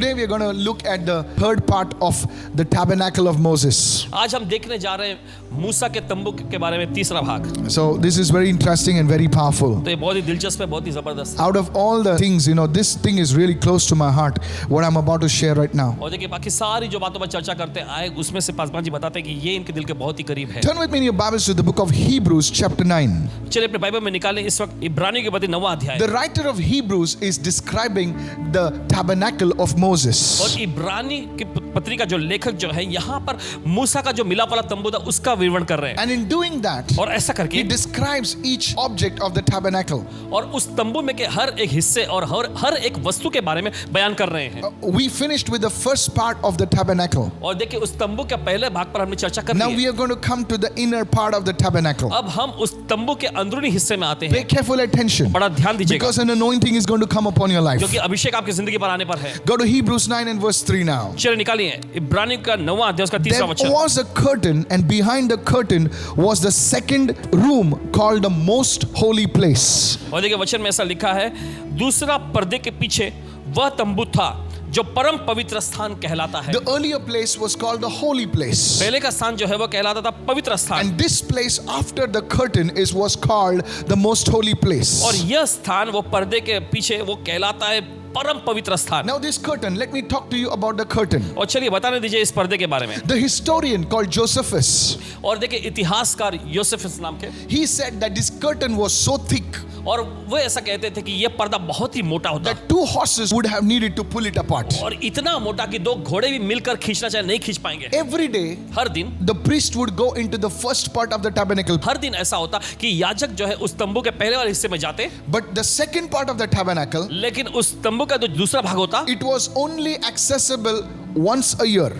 today we are going to look at the third part of the tabernacle of Moses. आज हम देखने जा रहे हैं मूसा के तंबू के बारे में तीसरा भाग। So this is very interesting and very powerful. तो ये बहुत ही दिलचस्प है, बहुत ही जबरदस्त। Out of all the things, this thing is really close to my heart, what I'm about to share right now. और देखिए बाकी सारी जो बातों पर चर्चा करते आए उसमें से पासवान जी बताते हैं कि ये इनके दिल के बहुत ही करीब है। Turn with me in your Bibles to the book of Hebrews chapter 9. चलिए अपने बाइबल में निकालें इस वक्त इब्रानियों के पत्री 9वां अध्याय। The writer of Hebrews is describing the tabernacle of Moses. और इब्रानी की पत्री का जो लेखक जो है यहाँ पर मूसा का जो मिलाप वाला तंबू था उसका विवरण कर रहे हैं। And in doing that, और ऐसा करके he describes each object of the tabernacle. और उस तंबू में के हर एक हिस्से और हर एक वस्तु के बारे में बयान कर रहे हैं। We finished with the first part of the tabernacle. और देखिए उस तंबू के पहले भाग पर हमने चर्चा कर Now ली we है। are going to come to the inner part of the tabernacle. अब हम उस तंबू के अंदरूनी हिस्से में आते Pay हैं। careful attention, बड़ा ध्यान दीजिएगा because an anointing is going to come upon your life. क्योंकि अभिषेक आपकी जिंदगी पर आने पर है। Go to Hebrews 9 and verse 3 now. चलिए निकालिए इब्रानी का 9वां अध्याय उसका 3रा There वचन। was a curtain, and behind the curtain was the second room called the most holy place. और देखिए वचन में ऐसा लिखा है, दूसरा पर्दे के पीछे वह तंबू था जो परम पवित्र स्थान कहलाता है। The earlier place was called the holy place. पहले का स्थान जो है वो कहलाता था पवित्र स्थान। And this place after the curtain was called the most holy place. और यह स्थान वो पर्दे के पीछे वो कहलाता है परम पवित्र स्थान। Now this curtain, let me talk to you about the curtain. और चलिए बताने दीजिए इस पर्दे के बारे में। The historian called Josephus, और देखिए इतिहासकार योसेफस नाम के, he said that this curtain was so thick और वो ऐसा कहते थे कि ये पर्दा बहुत ही मोटा होता that 2 horses would have needed to pull it apart. और इतना मोटा कि 2 घोड़े भी मिलकर खींचना चाहे नहीं खींच पाएंगे। Every day हर दिन the priest would go into the first part of the tabernacle, हर दिन ऐसा होता कि याजक जो है उस तंबू के पहले वाले हिस्से में जाते, but the second part of the tabernacle, लेकिन उस तंबू का जो दूसरा भाग होता it was only accessible once a year.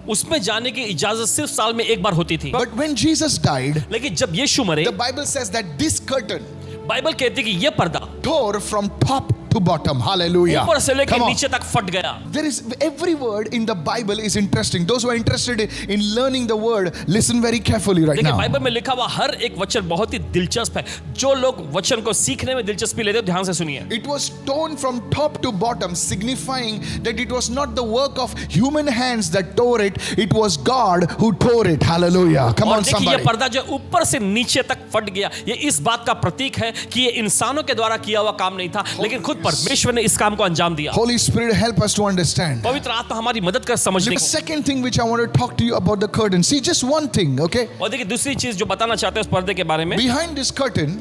उसमें जाने की इजाजत सिर्फ साल में एक बार होती थी। But when Jesus died, लेकिन जब यीशु मरे, the Bible says that this curtain Bible कहती है कि ये पर्दा tore from top to bottom. Hallelujah. ऊपर से लेकर Come on. नीचे तक फट गया। There is every word in the Bible is interesting. Those who are interested in learning the word, listen very carefully right देखिए now. बाइबल में लिखा हुआ हर एक वचन बहुत ही दिलचस्प है। जो लोग वचन को सीखने में दिलचस्पी लेते हैं ध्यान से सुनिए। It was torn from top to bottom, signifying that it was not the work of human hands that tore it. It was God who tore it. Hallelujah. Come और on, देखिए ये somebody. पर्दा जो ऊपर से नीचे तक फट गया, ये इस बात का प्रतीक है कि ये इंसानों के द्वारा किया हुआ काम नहीं था, लेकिन खुद परमेश्वर ने इस काम को अंजाम दिया। Holy Spirit, help us to understand. पवित्र आत्मा हमारी मदद कर समझने The को। second thing which I want to talk to you about the curtain. See, just one thing, okay? और देखिए दूसरी चीज जो बताना चाहते हैं उस पर्दे के बारे में, Behind this curtain,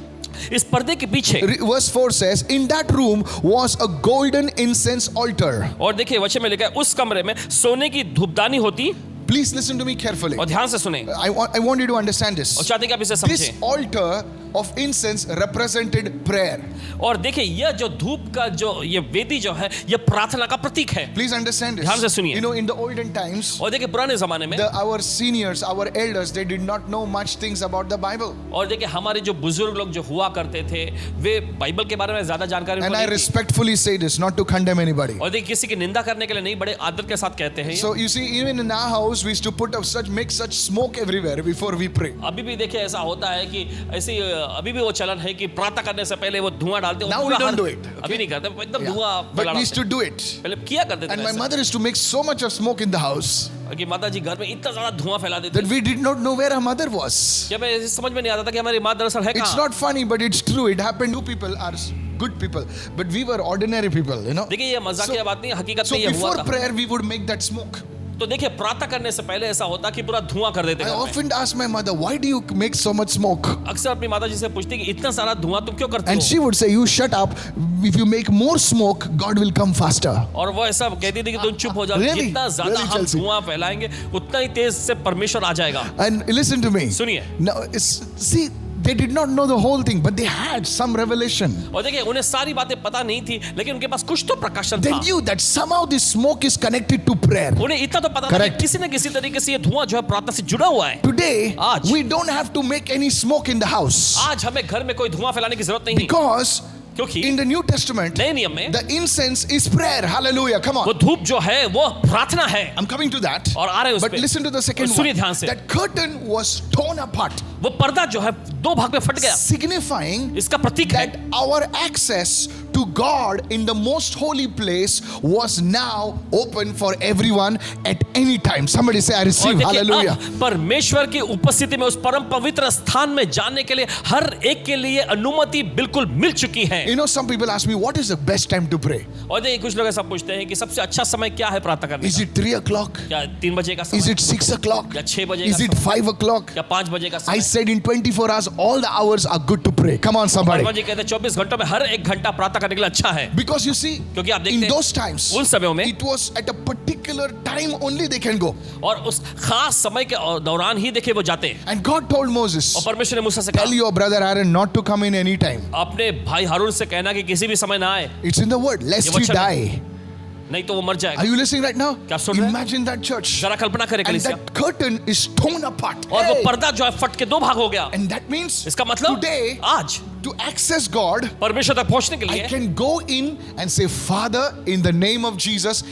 इस पर्दे के पीछे, verse 4 says, in that room was a golden incense altar. और देखिए वचन में लिखा है उस कमरे में सोने की धूपदानी होती। Please listen to me carefully. और ध्यान से सुने, I want you to understand this. और चाहते हैं कि आप इसे This समझें। altar of incense represented prayer. और देखिए यह जो धूप का जो ये वेदी जो है ये प्रार्थना का प्रतीक है। Please understand this. ध्यान से सुनिए। You know, in the olden times, और देखिए पुराने जमाने में, our seniors, our elders, they did not know much things about the Bible. और देखिए हमारे जो बुजुर्ग लोग जो हुआ करते थे वे बाइबल के बारे में ज्यादा जानकारी And उनको I नहीं थी। respectfully say this, not to condemn anybody. और देखिए किसी की निंदा करने के लिए नहीं, बड़े आदर के साथ कहते हैं। So you see, even in our house, we used to make such smoke everywhere before we pray. अभी भी देखिए ऐसा होता है कि ऐसे अभी भी वो चलन है कि प्रार्थना करने से पहले वो धुआं डालते हैं। Now we don't do it. अभी नहीं करते, एकदम Yeah. धुआं But फैला we used to डालते do हैं। it. पहले किया करते थे And my ऐसा। mother used to make so much of smoke in the house कि माता जी घर में इतना ज्यादा धुआं फैला देती that we did not know where our mother was. कि हमें समझ में नहीं आता था कि हमारी माँ दरअसल है It's कहाँ। not funny, but it's true. It happened. Two people are good people, but we were ordinary people, you know. देखिए ये मजाकिया बात नहीं, हकीकत So में ये हुआ before था। prayer, we would make that smoke. तो देखिए प्रार्थना करने से पहले ऐसा होता कि पूरा धुआं कर देते I घर में। often ask my mother, why do you make so much smoke? अक्सर अपनी माता जी से पूछती कि इतना सारा धुआं तुम क्यों करते And हो? she would say, you shut up. If you make more smoke, God will come faster. और वो ऐसा कहती थी कि तुम चुप हो जाओ। Really? जितना ज्यादा Really, हम Chelsea? धुआं फैलाएंगे उतना ही तेज से परमेश्वर आ जाएगा। And listen to me. सुनिए। Now, see, they did not know the whole thing, but they had some revelation. और देखिए उन्हें सारी बातें पता नहीं थी, लेकिन उनके पास कुछ तो प्रकाशन They था। knew that somehow this smoke is connected to prayer. उन्हें इतना तो पता था कि Correct. किसी न किसी तरीके से ये धुआं जो है प्रार्थना से जुड़ा हुआ है। Today, आज। we don't have to make any smoke in the house. आज हमें घर में कोई धुआं फैलाने की जरूरत नहीं है, Because क्योंकि in the New Testament, नए नियम में the incense is prayer. Hallelujah. Come वो on. धूप जो है वो प्रार्थना है। I'm coming to that. और आ रहे हैं उस But पे। listen to the second और सुनिए one. ध्यान से। That curtain was torn apart, वो पर्दा जो है 2 भाग में फट गया। signifying इसका प्रतीक है that our access to God in the most holy place was now open for everyone at any time. Somebody say, I और receive. देखिए, Hallelujah. अब परमेश्वर की उपस्थिति में उस परम पवित्र स्थान में जाने के लिए हर एक के लिए अनुमति बिल्कुल मिल चुकी है। You know, some people ask me, what is the best time to pray? और देखिए, कुछ लोग ऐसा पूछते हैं कि सबसे अच्छा समय क्या है प्रार्थना करने Is का? it 3 o'clock? क्या 3 बजे का Is समय? it 6 o'clock? या 6 बजे Is का it समय? 5 o'clock? या 5 बजे का I समय? said in 24 hours, all the hours are good to pray. Come on, somebody. परमात्मा जी कहते हैं 24 घंटों में हर एक घंटा प्रार्थना करने के लिए अच्छा है, Because you see, क्योंकि आप in देखते हैं those times, उन समयों में it was at a particular time only they can go. और उस खास समय के दौरान ही देखिए वो जाते हैं। And God told Moses, और परमेश्वर ने मूसा से tell कहा your brother Aaron not to come in any time. अपने भाई हारून से कहना कि किसी भी समय ना आए, It's in the word, lest ये he वचन है। die. नहीं तो वो मर Are जाएगा। you listening right now? क्या आप सुन रहे हैं? Imagine that church. जरा कल्पना करें And कलीसिया, that curtain is torn apart. और वो Hey! पर्दा जो है फट के 2 भाग हो गया। And that means इसका मतलब today, आज to access God, परमेश्वर तक पहुंचने के I लिए can go in and say, Father, in the name of Jesus,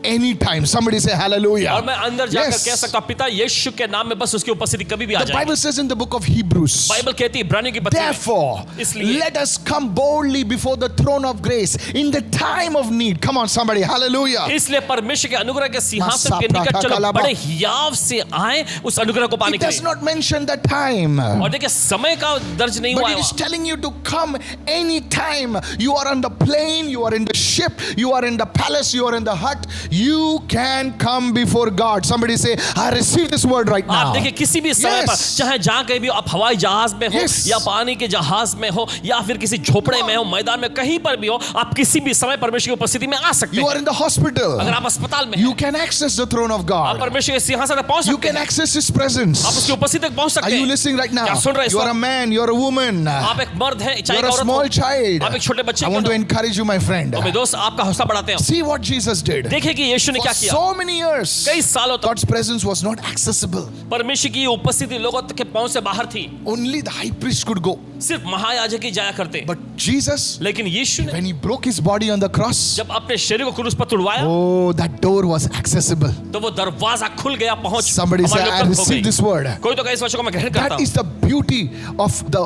anytime. Somebody say hallelujah. और मैं अंदर जाकर Yes. कह सकता हूं पिता यीशु के नाम में बस उसकी उपस्थिति कभी भी आ The जाएगी। Bible says in the book of Hebrews, Bible कहती है इब्रानियों की पत्री में, therefore, इसलिए let us come boldly before the throne of grace in the time of need. Come on, somebody, hallelujah. इसलिए परमेश्वर के अनुग्रह के सिंहासन के निकट चलो बड़े हियाव से आए उस अनुग्रह को पाने It के does लिए। not mention the time, और देखिए समय का दर्ज नहीं but हुआ it है is वहाँ। telling you to come anytime. You are on the plane, you are in the ship, you are in the palace, you are in the hut. You can come before God. Somebody say, I receive this word right आप now. देखिए किसी भी समय पर, Yes. चाहे जहां कहीं भी हो, आप हवाई जहाज में हो Yes. या पानी के जहाज में हो या फिर किसी झोपड़े में हो, मैदान में कहीं पर भी हो, आप किसी भी समय परमेश्वर की उपस्थिति में आ सकते You are हैं। in the hospital. अगर आप अस्पताल में You हैं, can access the throne of आप God. परमेश्वर के सिंहासन तक पहुंच You सकते can हैं। access His presence. आप उसकी उपस्थिति तक पहुंच Are सकते you हैं। listening right now? क्या सुन रहे हैं इस You are a वक्त? man, you are a woman, आप एक मर्द हैं, चाहे you एक are a औरत small हो, child. आप एक छोटे बच्चे I क्यों want to ना हो। encourage you, my friend. तो मेरे दोस्त आपका हौसला बढ़ाते हैं। See what Jesus did. देखिए कि यीशु ने For क्या किया। so many years, कई सालों तक God's presence was not accessible. परमेश्वर की उपस्थिति लोगों तक के पहुंच से बाहर थी। Only the high priest could go. सिर्फ महायाजक ही जाया करते। But Jesus, लेकिन यीशु ने when He broke His body on the cross, जब अपने शरीर को क्रूस पर तुड़वाया, oh, that door was accessible. तो वो दरवाजा खुल गया, पहुंच Somebody say, हमारे लिए I उपलब्ध हो receive गई। this word. कोई तो कहे इस वचन को मैं ग्रहण करता That हूं। is the beauty of the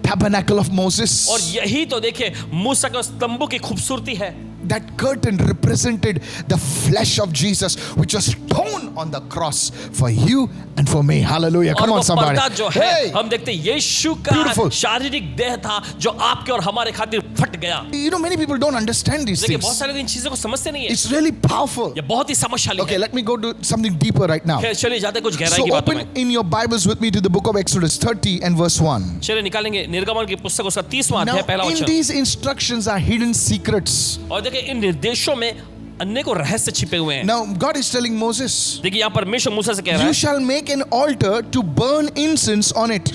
tabernacle of Moses. और यही तो देखिए मूसा के उस तंबू की खूबसूरती है। That curtain represented the flesh of Jesus, which was torn on the cross for you and for me. Hallelujah. और Come वो on, somebody. पर्दा जो है Hey, हम देखते हैं यीशु का Beautiful. शारीरिक देह था जो आपके और हमारे खातिर फट गया। you know, many people don't understand these देखिए बहुत things. सारे लोग इन चीजों को समझते नहीं है। It's really powerful. ये बहुत ही समझशाली Okay, है। let me go to something deeper right now. खैर चलिए जाते कुछ गहराई So की बातों open में। in your Bibles with me to the book of Exodus 30 and verse 1. चलिए निकालेंगे निर्गमन की पुस्तक उसका 30वां Now, अध्याय पहला in वचन। these instructions are hidden secrets. और देखिए इन निर्देशों में अन्य को रहस्य छिपे हुए हैं। Now, God is telling Moses, देखिए यहाँ परमेश्वर मूसा से कह रहा you है shall make an altar to burn incense on it.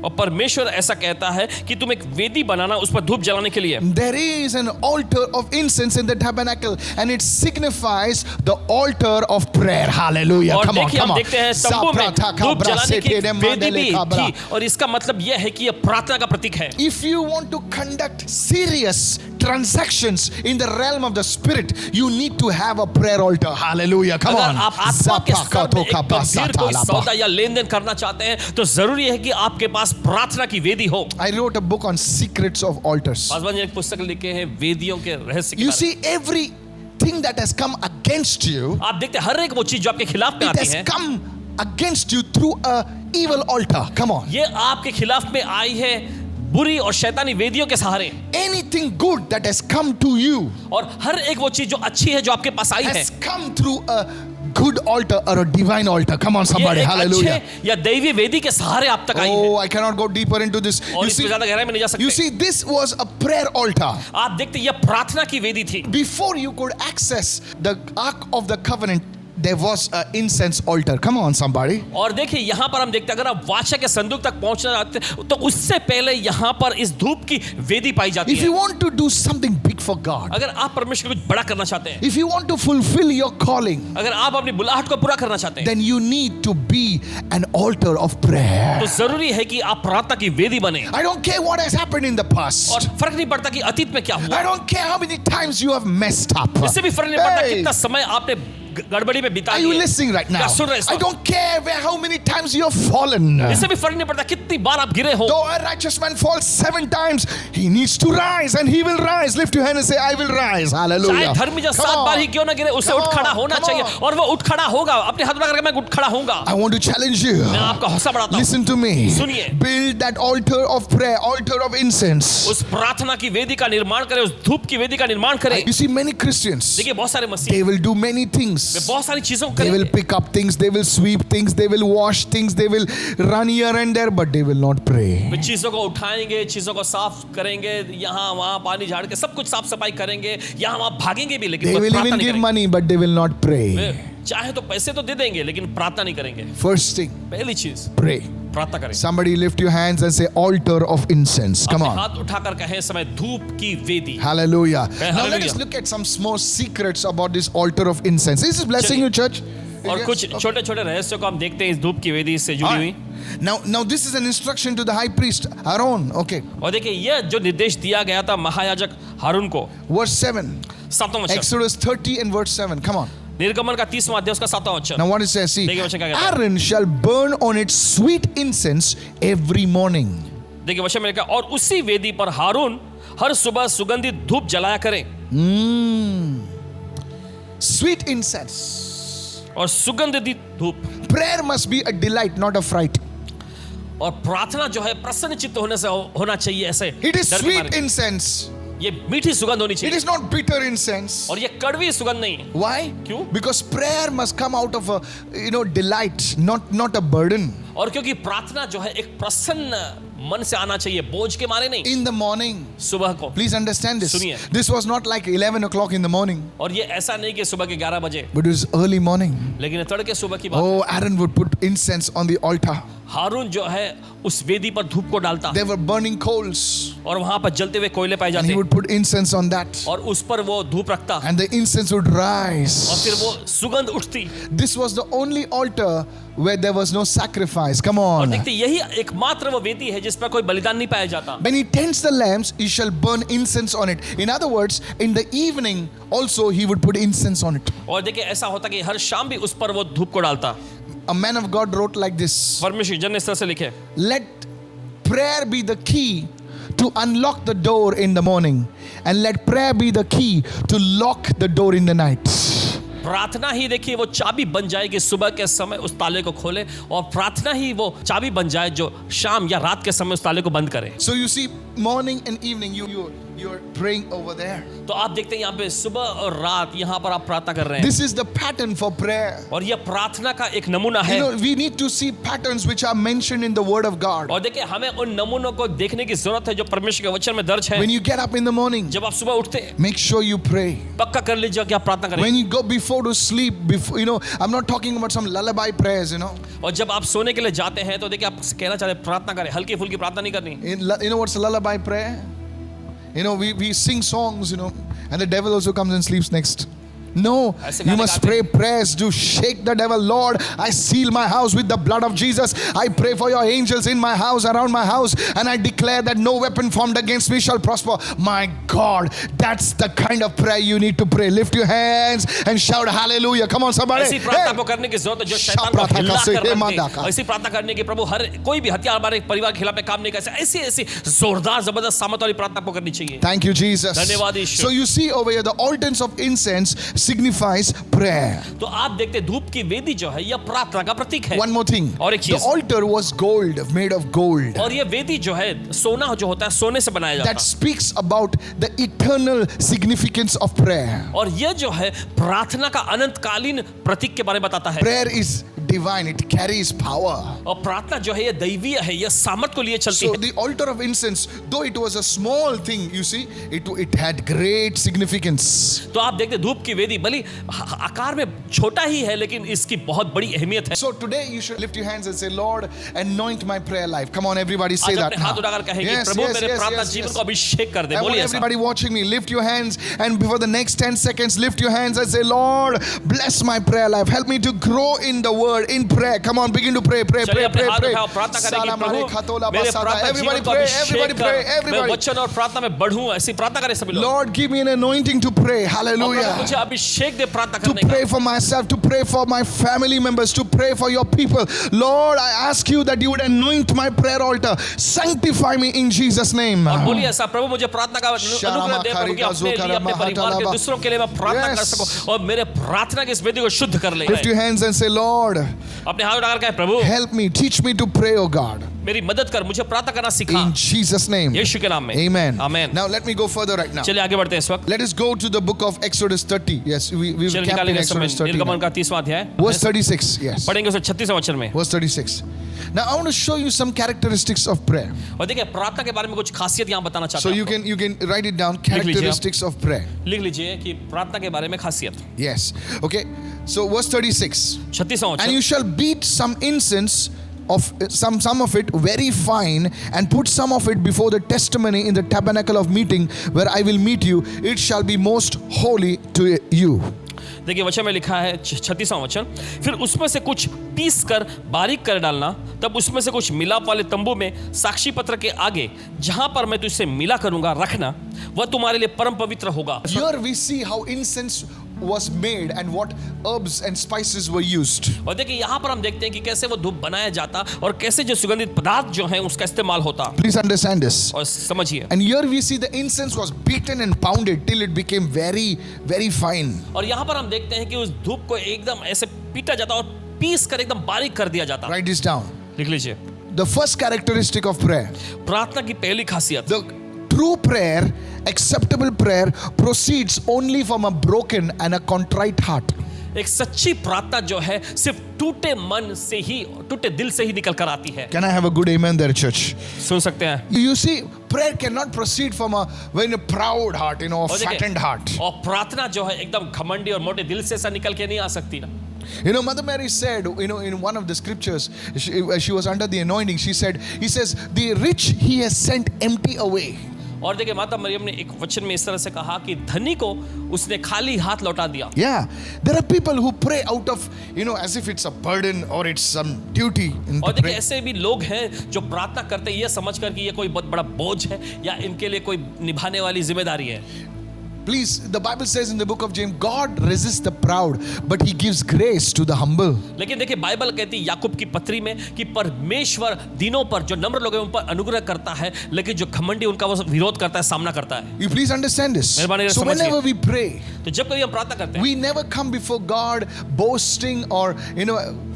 और परमेश्वर ऐसा कहता है कि तुम एक वेदी बनाना उस पर धूप जलाने के लिए। There is an altar of incense in the tabernacle, and it signifies the altar of prayer. Hallelujah. और Come on, देखिए come हम on. देखते हैं तंबू में धूप जलाने की एक वेदी भी थी और इसका मतलब यह है कि यह प्रार्थना का प्रतीक है। If you want to conduct serious transactions in the realm of the spirit, you need to have a prayer altar. Hallelujah. Come अगर on. आप आत्मा के स्तर में एक गंभीर कोई सौदा या लेन देन करना चाहते हैं तो जरूरी है कि आपके पास प्रार्थना की वेदी हो। I wrote a book on secrets of altars. Paswan ji ने एक पुस्तक लिखे हैं वेदियों के रहस्य के You बारे see, everything that has come against you, में। आप देखते हैं हर एक वो चीज जो आपके खिलाफ में it आती has है, come against you through a evil altar. Come on. ये आपके खिलाफ में आई है बुरी और शैतानी वेदियों के सहारे। Anything good that has come to you और हर एक वो चीज जो अच्छी है जो आपके पास आई है, has come through a good altar or a divine altar. Come on, ये somebody. एक Hallelujah. अच्छे या दैवी वेदी के सहारे आप तक आई है। Oh, I cannot go deeper into this. और You इसमें see, ज्यादा गहराई में नहीं जा you सकते। see, this was a prayer altar. आप देखते हैं, यह प्रार्थना की वेदी थी। Before you could access the Ark of the Covenant, there was an incense altar. Come on, somebody. और देखिए यहाँ पर हम देखते हैं, अगर आप वाचा के संदूक तक पहुंचना चाहते हैं तो उससे पहले यहाँ पर इस धूप की वेदी पाई जाती If you है। want to do something big for God, अगर आप परमेश्वर को कुछ बड़ा करना चाहते हैं, if you want to fulfill your calling, अगर आप अपनी बुलाहट को पूरा करना चाहते हैं, then you need to be an altar of prayer. तो जरूरी है कि आप प्रार्थना की वेदी बने। I don't care what has happened in the past. और फर्क नहीं पड़ता कि अतीत में क्या हुआ, I don't care how many times you have messed up. इससे भी फर्क नहीं पड़ता Hey, कितना समय आपने गड़बड़ी में बिता Are दी you है। listening right now? क्या सुन रहे हैं इस I वक्त? don't care how many times you have fallen. इससे भी फर्क नहीं पड़ता कितनी बार आप गिरे हो। Though a righteous man falls 7 times, he needs to rise and he will rise. Lift your hand and say, I will rise. Hallelujah. चाहे धर्मी जब Come 7 बार ही on. क्यों ना गिरे, उसे Come उठ खड़ा on, होना come चाहिए on. और वो उठ खड़ा होगा। अपने हाथ उठा करके मैं उठ खड़ा होऊंगा। I want to challenge you. मैं आपका हौसला बढ़ाता हूँ। Listen to me. सुनिए। Build that altar of prayer, altar of incense. उस प्रार्थना की वेदी का निर्माण करें, उस धूप की वेदी का निर्माण करें। You see, many Christians, देखिए बहुत सारे मसीह they will do many way things. बहुत सारी चीजों को They will करेंगे। pick up things, they will sweep things, they will wash things, they will run here and there, but they will not pray. वे चीजों को उठाएंगे, चीजों को साफ करेंगे, यहाँ वहाँ पानी झाड़ के सब कुछ साफ सफाई करेंगे, यहाँ वहाँ भागेंगे भी, लेकिन They वो will प्रार्थना even नहीं give करेंगे। money, but they will not pray. वे चाहे तो पैसे तो दे देंगे, लेकिन प्रार्थना नहीं करेंगे। First thing, पहली चीज pray. प्रार्थना करें। Somebody lift your hands and say, altar of incense. Come अपने on. हाथ उठाकर कहें समय धूप की वेदी। Hallelujah. Now let hallelujah. us look at some small secrets about this altar of incense. This is blessing you, church. और Yes? कुछ Okay. छोटे छोटे रहस्यों को हम देखते हैं इस धूप की वेदी से जुड़ी हुई। Now this is an instruction to the high priest Aaron. Okay, और देखिए यह जो निर्देश दिया गया था महायाजक हारून को, verse 7. 7वां वचन, Exodus 30 and verse 7. Come on. निर्गमन का 30वां अध्याय उसका 7वां वचन। Now what it says? See, देखिए वचन क्या कहता है? Aaron shall burn on it sweet incense every morning. देखिए वचन में लिखा, और उसी वेदी पर हारून हर सुबह सुगंधित धूप जलाया करें। Sweet incense. और सुगंधित धूप। Prayer must be a delight, not a fright. और प्रार्थना जो है प्रसन्न चित्त होने से होना चाहिए, ऐसे It is डर के sweet मारे। incense. ये मीठी सुगंध होनी It चाहिए is not bitter incense. और ये कड़वी सुगंध नहीं। Why? क्यों? Because prayer must come out of a delight, not a burden. और क्योंकि प्रार्थना जो है एक प्रसन्न मन से आना चाहिए, बोझ के मारे नहीं। In the morning. सुबह को। Please understand this. सुनिए। This was not like 11 o'clock in the morning, और ये ऐसा नहीं कि सुबह के 11 बजे, but it was early morning. लेकिन तड़के सुबह की बात। Oh, Aaron would put incense on the altar. हारून जो है उस वेदी पर धूप को डालता They were burning coals, और वहां पर जलते हुए कोयले पाए and he जाते would put incense on that, और उस पर वो धूप रखता and the incense would और rise. फिर वो सुगंध उठती। This was the only altar where there was no sacrifice. Come और on. देखते यही एकमात्र वो वेदी है जिस पर कोई बलिदान नहीं पाया जाता। When he tends the lamps, he shall burn incense on it. In other words, in the evening also he would put incense on it. और देखिए ऐसा होता कि हर शाम भी उस पर वो धूप को डालता। A man of God wrote like this: परमेश्वर जन ने इस तरह से लिखे, let prayer be the key to unlock the door in the morning, and let prayer be the key to lock the door in the night. प्रार्थना ही देखिए वो चाबी बन जाए कि सुबह के समय उस ताले को खोले, और प्रार्थना ही वो चाबी बन जाए जो शाम या रात के समय उस ताले को बंद करे। So you see, morning and evening you're praying over there. तो आप देखते हैं यहाँ पे सुबह और रात यहाँ पर आप प्रार्थना कर रहे हैं, This is the pattern for prayer. और यह प्रार्थना का एक नमूना है। We need to see patterns which are mentioned in the Word of God. और देखिए हमें उन नमूनों को देखने की जरूरत है जो परमेश्वर के वचन में दर्ज है। When you get up in the morning, जब आप सुबह उठते हैं, make sure you pray. पक्का कर लीजिए कि आप प्रार्थना करें। When you go before to sleep, I'm not talking about some lullaby prayers, और जब आप सोने के लिए जाते हैं तो देखिए आप कहना चाहते हैं प्रार्थना करें, हल्की फुल्की प्रार्थना नहीं करनी। You know what's a lullaby prayer? We sing songs, and the devil also comes and sleeps next. No, ऐसे you गाने must गाते pray prayers to shake the devil. Lord, I seal my house with the blood of Jesus. I pray for your angels in my house, around my house, and I declare that no weapon formed against me shall prosper. My God, that's the kind of prayer you need to pray. Lift your hands and shout hallelujah. Come on, somebody. ऐसी प्रार्थना Hey. को करने की जरूरत है जो शैतान को हिला कर रख दे। ऐसी प्रार्थना करने की प्रभु हर कोई भी हथियार हमारे परिवार के खिलाफ में काम नहीं कर सकता। ऐसी जोरदार जबरदस्त सामर्थ वाली प्रार्थना को करनी चाहिए। Thank you, Jesus. धन्यवाद ईश्वर। So you see over here, the altars of incense signifies prayer. तो आप देखते हैं धूप की वेदी जो है यह प्रार्थना का प्रतीक है। One more thing. और एक The चीज, altar was gold, made of gold. और यह वेदी जो है सोना जो होता है सोने से बनाया जाता That speaks about the eternal significance of prayer. है, और यह जो है प्रार्थना का अनंतकालीन प्रतीक के बारे में बताता है। Prayer is divine, it carries power. और प्रार्थना जो है यह दैवीय है, यह सामर्थ को लिए चलती So है। the altar of incense, though it was a small thing, you see, it had great significance. तो आप देखते धूप की वेदी भली आकार में छोटा ही है लेकिन इसकी बहुत बड़ी अहमियत है। So today you should lift your hands and say, Lord, anoint my prayer life. Come on, everybody, say आज that अपने now. हाथ उठाकर कहें कि Yes, प्रभु yes, मेरे yes, प्रार्थना yes, जीवन yes. को अभिषेक कर दे। I want बोलिए ऐसा। everybody watching me, lift your hands, and before the next 10 seconds, lift your hands and say, Lord, bless my prayer life. Help me to grow in the word. Lord in prayer. Come on, begin to pray, pray, चलिए pray, अपने pray, हाथ pray. उठाओ, प्रार्थना करें कि Salamare प्रभु khatola मेरे basada. प्रार्थना Everybody जीवन को pray, अभिषेक everybody कर, pray, मैं everybody. वचन और प्रार्थना में बढ़ूं, ऐसी प्रार्थना करें सभी लोग। Lord, give me an anointing to pray. और प्रभु Hallelujah. मुझे अभिषेक दे प्रार्थना To करने का। pray for myself, to pray for my family members, to pray for your people. Lord, I ask you that you would anoint my prayer altar. Sanctify me in Jesus' name. और बोलिए ऐसा, प्रभु मुझे प्रार्थना का अनुग्रह दे, प्रभु कि अपने लिए, अपने परिवार के, दूसरों के लिए मैं प्रार्थना कर सकूं और मेरे प्रार्थना की इस वेदी को शुद्ध कर ले। Lift your hands and say, Lord, अपने हाथ उठाकर कहें, प्रभु help me, teach me to pray, oh God. मेरी मदद कर, मुझे प्रार्थना करना सिखा, In Jesus' name. यीशु के नाम में। Amen. आमेन। Now let me go further right now. चलिए आगे बढ़ते हैं इस वक्त। Let us go to the book of Exodus 30. Yes, we've चलिए camped in निकालेंगे समय Exodus 30. निर्गमन now. का 30वां अध्याय, Verse 36. Yes. पढ़ेंगे उसे 36वें वचन में। Verse 36. Now I want to show you some characteristics of prayer. और देखिए प्रार्थना के बारे में कुछ खासियत यहाँ बताना चाहता So हूँ। you can write it down. Characteristics of prayer. लिख लीजिए कि प्रार्थना के बारे में खासियत। Yes. Okay. So verse 36. 36वां And वचन। you shall beat some incense of some of it very fine and put some of it before the testimony in the tabernacle of meeting where I will meet you. It shall be most holy to you. देखिए वचन में लिखा है 36वां वचन, फिर उसमें से कुछ पीस कर बारीक कर डालना, तब उसमें से कुछ मिलाप वाले तंबू में साक्षी पत्र के आगे जहां पर मैं तुझसे मिला करूंगा रखना, वह तुम्हारे लिए परम पवित्र होगा। Here we see how incense was made and what herbs and spices were used. और देखिए यहाँ पर हम देखते हैं कि कैसे वो धूप बनाया जाता और कैसे जो सुगंधित पदार्थ जो हैं उसका इस्तेमाल होता। Please understand this. और समझिए। And here we see the incense was beaten and pounded till it became very, very fine. और यहाँ पर हम देखते हैं कि उस धूप को एकदम ऐसे पीटा जाता और पीस कर एकदम बारीक कर दिया जाता। Write this down. लिख लीजिए। The first characteristic of prayer. प्रार्थना की पहली खासियत, The true prayer, acceptable prayer, proceeds only from a broken and a contrite heart. एक सच्ची प्रार्थना जो है सिर्फ टूटे मन से ही, टूटे दिल से ही निकल कर आती है। Can I have a good amen there, church? सुन सकते हैं। You see, prayer cannot proceed from a very proud heart, a और देखिए, fattened heart. और प्रार्थना जो है एकदम घमंडी और मोटे दिल से ऐसा निकल के नहीं आ सकती ना। Mother Mary said, in one of the scriptures, she was under the anointing. He says, the rich he has sent empty away. और देखिए माता मरियम ने एक वचन में इस तरह से कहा कि धनी को उसने खाली हाथ लौटा दिया। Yeah, there are people who pray out of, as if it's a burden or it's some duty. और देखिए ऐसे भी लोग हैं जो प्रार्थना करते हैं ये समझ कर कि ये कोई बहुत बड़ा बोझ है या इनके लिए कोई निभाने वाली जिम्मेदारी है। Please, the Bible says in the book of James, God resists the proud, but He gives grace to the humble. लेकिन देखिए बाइबल कहती है याकूब की पत्री में कि परमेश्वर दिनों पर जो नम्र लोग हैं उन पर अनुग्रह करता है, लेकिन जो घमंडी उनका वो विरोध करता है, सामना करता है। You please understand this. मेहरबानी So समझिए। whenever we pray, तो जब कभी हम प्रार्थना करते हैं, we never come before God boasting or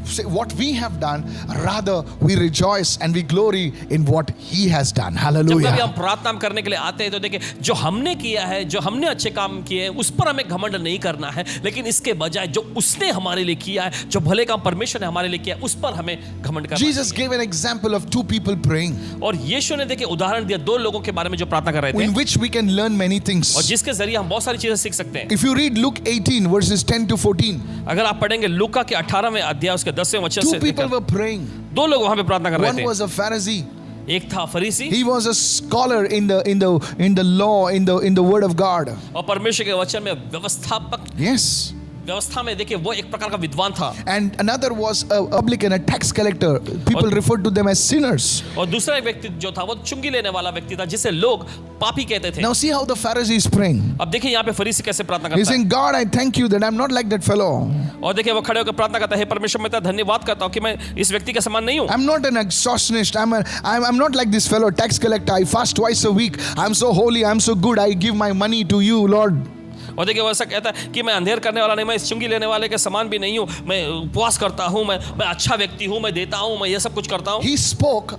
say what we have done. Rather, we rejoice and we glory in what He has done. जब कभी Hallelujah. हम प्रार्थना करने के लिए आते हैं तो देखिए जो हमने किया है, जो हमने अच्छे काम किए हैं उस पर हमें घमंड नहीं करना है, लेकिन इसके बजाय जो उसने हमारे लिए किया है, जो भले काम परमेश्वर ने हमारे लिए किया है उस पर हमें घमंड करना Jesus gave an example of two people praying, है। और यीशु ने देखिए उदाहरण दिया दो लोगों के बारे में जो प्रार्थना कर रहे थे in which we can learn many और things. जिसके जरिए हम बहुत सारी चीजें सीख सकते हैं। If you read Luke 18 verses 10 to 14, अगर आप पढ़ेंगे लूका के 18वें अध्याय उसके 10वें वचन two से people लेकर, were praying. दो लोग वहां पे प्रार्थना कर One रहे थे। was a Pharisee. एक था फरीसी He was a scholar in the law, in the word of God. और परमेश्वर के वचन में व्यवस्थापक, Yes. व्यवस्था में देखिए वो एक प्रकार का विद्वान था। And another was a publican, a tax collector. People referred to them as sinners. और दूसरा एक व्यक्ति जो था वो चुंगी लेने वाला व्यक्ति था जिसे लोग पापी कहते थे। Now see how the Pharisee is praying. अब देखिए यहाँ पे फरीसी कैसे प्रार्थना He's करता है। saying, God, I thank you that I'm not like that fellow. और देखिए वो खड़े होकर प्रार्थना करता है, हे परमेश्वर मैं तेरा धन्यवाद करता हूँ कि मैं इस व्यक्ति के समान नहीं हूँ। I'm not an extortionist. I'm not like this fellow tax collector. I fast twice a week. I'm so holy. I'm so good. I give my money to you, Lord. और देखिए वो ऐसा कहता है कि मैं अंधेर करने वाला नहीं, मैं इस चुंगी लेने वाले के समान भी नहीं हूँ, मैं उपवास करता हूँ, मैं अच्छा व्यक्ति हूँ, मैं देता हूँ, मैं ये सब कुछ करता हूँ। He spoke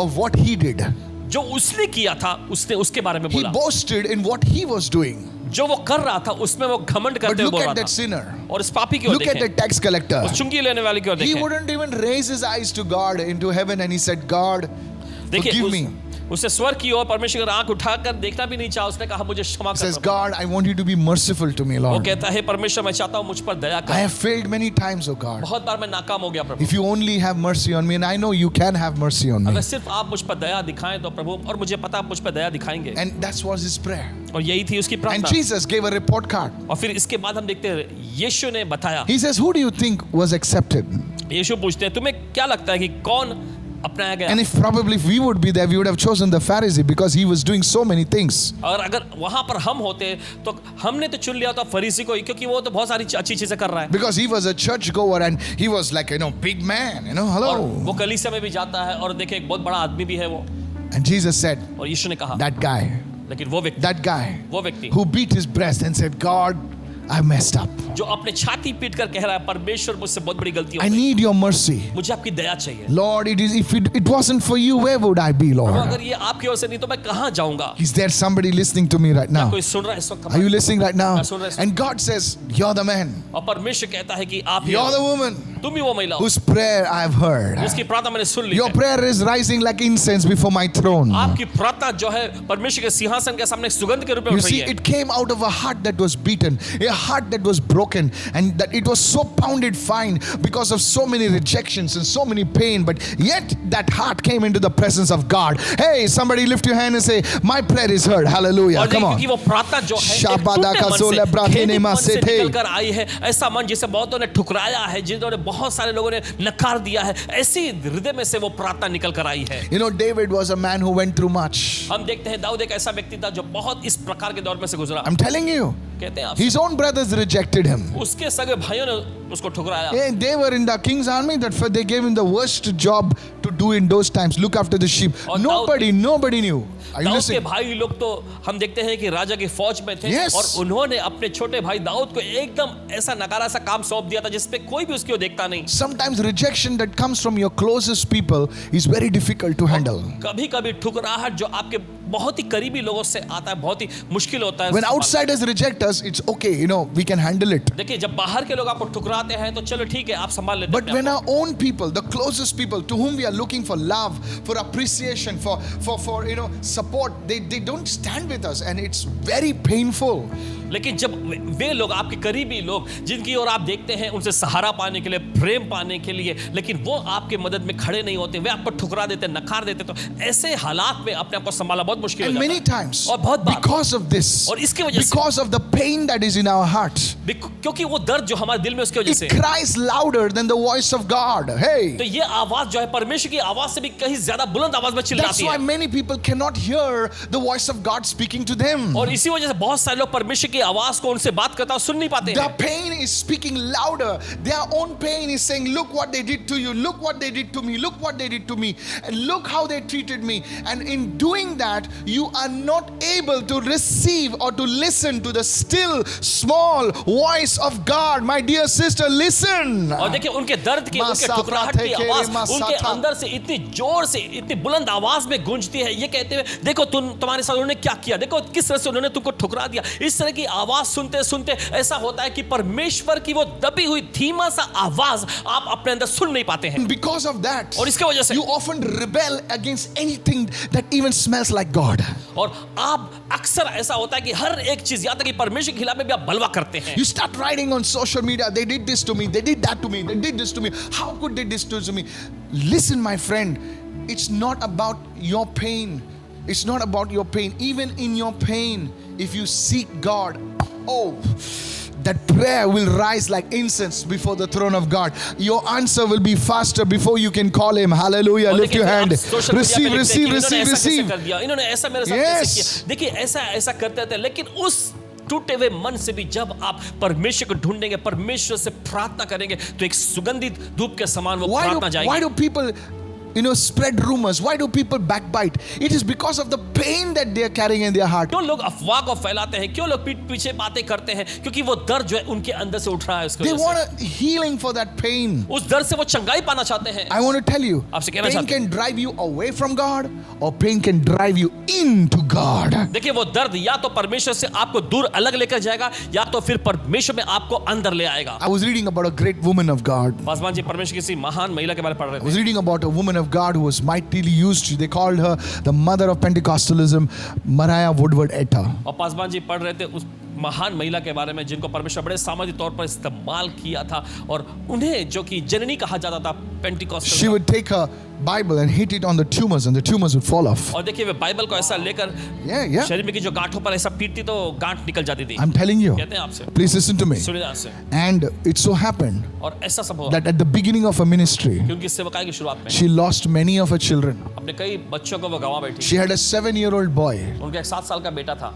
of what he did. जो उसने किया था उसने उसके बारे में He बोला, boasted in what he was doing. जो वो कर रहा था उसमें वो घमंड But करते हुए look बोल at रहा that था। sinner. और इस पापी की ओर Look at देखें, the tax collector. उस चुंगी लेने वाले की ओर He देखें। wouldn't even raise his eyes to God into heaven and he said, God, देखिए forgive me. उसने स्वर की ओर परमेश्वर की आंख उठाकर देखना भी नहीं चाहा, उसने कहा मुझे क्षमा Says, कर। God, I want you to be merciful to me, वो Lord. कहता है परमेश्वर मैं चाहता हूँ मुझ पर दया I कर। have failed many times, oh God. बहुत बार मैं नाकाम हो गया प्रभु। If you only have mercy on me, and I know you can have mercy on me. अगर सिर्फ आप मुझ पर दया दिखाएं तो प्रभु, और मुझे पता आप मुझ पर दया दिखाएंगे। And that was his prayer. और यही थी उसकी And प्रार्थना। Jesus gave a report card. और फिर इसके बाद हम देखते हैं यीशु ने बताया, He says, who do you think was accepted? यीशु पूछते हैं तुम्हें क्या लगता है कि कौन अपनाया गया? And if probably if we would be there, we would have chosen the Pharisee because he was doing so many things. और अगर वहां पर हम होते तो हमने तो चुन लिया था फरीसी को ही, क्योंकि वो तो बहुत सारी अच्छी चीजें कर रहा है Because he was a church goer and he was like, big man, और hello. वो कलीसिया में भी जाता है और देखे एक बहुत बड़ा आदमी भी है वो। And Jesus said, और यीशु ने कहा that guy, लेकिन वो व्यक्ति who beat his breast and said, God, I messed up. जो अपने छाती पीट कर कह रहा है परमेश्वर मुझसे बहुत बड़ी गलती हो I गई, need your mercy. मुझे आपकी दया चाहिए। Lord, if it wasn't for you, where would I be, Prabhu, Lord? अगर ये आपकी ओर से नहीं तो मैं कहाँ जाऊंगा? Is there somebody listening to me right क्या now? कोई सुन रहा है इस वक्त? Are you listening right now? मैं सुन रहा हूं। And God says, you're the man. और परमेश्वर कहता है कि आप ही You're the हो। woman तुम ही वो महिला हो whose prayer I've heard. जिसकी प्रार्थना मैंने सुन ली Your है। prayer is rising like incense before my throne. आपकी प्रार्थना जो है परमेश्वर के सिंहासन के सामने सुगंध के रूप में You उठ रही see, है। it came out of a heart that was beaten, a heart that was broken, and that it was so pounded fine because of so many rejections and so many pain. But yet that heart came into the presence of God. Hey, somebody lift your hand and say, my prayer is heard. Hallelujah. और Come on. क्योंकि वो प्रार्थना जो है एक शाबादा टूटे का मन सोले से, ब्राथे खेदित नेमा मन से से थे। निकल कर आई है, ऐसा मन जिसे बहुतों ने ठुकराया है, जिन्होंने बहुत सारे लोगों ने नकार दिया है, ऐसी हृदय में से वो प्रार्थना निकल कर आई है। David was a man who went through much. हम देखते हैं दाऊद एक ऐसा व्यक्ति था जो बहुत इस प्रकार के दौर में से गुजरा। I'm telling you, कहते हैं आप his own brothers rejected him. उसके सगे भाइयों ने उसको ठुकराया। They were in the king's army that they gave him the worst job to do in those times. Look after the sheep. और Nobody knew. Are you Dawood के listening? भाई लोग तो हम देखते हैं कि राजा की फौज में थे Yes. और उन्होंने अपने छोटे भाई दाऊद को एकदम ऐसा नकारा सा काम सौंप दिया था जिसपे कोई भी उसकी ओर देखता नहीं। Sometimes rejection that comes from your closest people is very difficult to handle. कभी-कभी ठुकराहट जो आपके बहुत ही करीबी लोगों से आता है बहुत ही मुश्किल होता है। When outsiders reject us, it's okay, we can handle it. देखिए जब बाहर के लोग आपको ठुकराते हैं तो चलो ठीक है आप संभाल लेते हैं। But when our own people, the closest people to whom we are looking for love, for appreciation, for support, they don't stand with us, and it's very painful. लेकिन जब वे लोग आपके करीबी लोग जिनकी ओर आप देखते हैं उनसे सहारा पाने के लिए, प्रेम पाने के लिए, लेकिन वो आपके मदद में खड़े नहीं होते, वे आपको ठुकरा देते, नकार देते, तो ऐसे हालात में अपने आप को संभालना बहुत मुश्किल हो And जाता many है। times, और बहुत बार because of this, और इसकी वजह से because of the pain that is in our heart, क्योंकि वो दर्द जो हमारे दिल में उसकी वजह से it cries louder than the voice of God. Hey, तो ये आवाज जो है परमेश्वर की आवाज से भी कहीं ज्यादा बुलंद आवाज में that's चिल्लाती why है। many people cannot hear the voice of God speaking to them. और इसी वजह से बहुत सारे लोग परमेश्वर की आवाज को उनसे बात करता सुन नहीं पाते Their हैं। pain is speaking louder. Their own pain is saying, look what they did to you, look what they did to me, look what they did to me, and look how they treated me. And in doing that, you are not able to receive or to listen to the still small voice of God. My dear sister, listen. और देखिए उनके दर्द की, उनके ठुकराहट की आवाज उनके अंदर से इतनी जोर से, इतनी बुलंद आवाज में गूंजती है, ये कहते हुए देखो तुम्हारे साथ उन्होंने क्या किया, देखो किस तरह से उन्होंने तुमको ठुकरा दिया। इस तरह की आवाज सुनते सुनते ऐसा होता है कि परमेश्वर की वो दबी हुई धीमा सा आवाज आप अपने अंदर सुन नहीं पाते हैं। And because of that, और इसके वजह से you often rebel against anything that even smells like God. और आप अक्सर ऐसा होता है कि हर एक चीज यहाँ तक कि परमेश्वर के खिलाफ में भी आप बलवा करते हैं। You start writing on social media, they did this to me, they did that to me, they did this to me. How could they do this to me? Listen, my friend, it's not about your pain. It's not about your pain. Even in your pain, if you seek God, that prayer will rise like incense before the throne of God. Your answer will be faster before you can call Him. Hallelujah. Lift your hand. Receive, receive, receive, receive. इन्होंने ऐसा मेरे साथ कैसे किया? देखिए ऐसा करते थे, लेकिन उस टूटे हुए मन से भी जब आप परमेश्वर को ढूंढेंगे, परमेश्वर से प्रार्थना करेंगे, तो एक सुगंधित धूप के समान वो प्रार्थना जाएगी। Why do people spread rumors? Why do people backbite? It is because of the pain that they are carrying in their heart. क्यों लोग अफवाह को फैलाते हैं? क्यों लोग पीठ पीछे बातें करते हैं? क्योंकि वो दर्द जो है उनके अंदर से उठ रहा है उसकी They वजह से। want a healing for that pain. उस दर्द से वो चंगाई पाना चाहते हैं। I want to tell you, आपसे कहना pain चाहता can drive you away from God, or pain can drive you into God. देखिए वो दर्द या तो परमेश्वर से आपको दूर अलग लेकर जाएगा, या तो फिर परमेश्वर में आपको अंदर ले आएगा। I was reading about a great woman of God. Paswan ji परमेश्वर किसी महान महिला के बारे में पढ़ रहे I थे। was reading about a woman of God who was mightily used. They called her the mother of Pentecostalism, Mariah Woodward Etta. और पासवान जी पढ़ रहे थे महान महिला के बारे में जिनको परमेश्वर बड़े सामाजिक तौर पर इस्तेमाल किया था और उन्हें जो कि जननी कहा जाता था Pentecostal She would take her Bible and hit it on the tumors, and the tumors would fall off. और देखिए वे बाइबल को ऐसा लेकर Yeah. शरीर में की जो गांठों पर ऐसा पीटती तो गांठ निकल जाती थी। I'm telling you. कहते हैं आपसे, Please listen to me. सुनिए ध्यान से। And it so happened और ऐसा सब हुआ that at the beginning of her ministry, कि उनकी सेवकाई की शुरुआत में she lost many of her children. अपने कई बच्चों को वो गंवा बैठी। She had a 7-year-old boy. उनका एक 7 साल का बेटा था,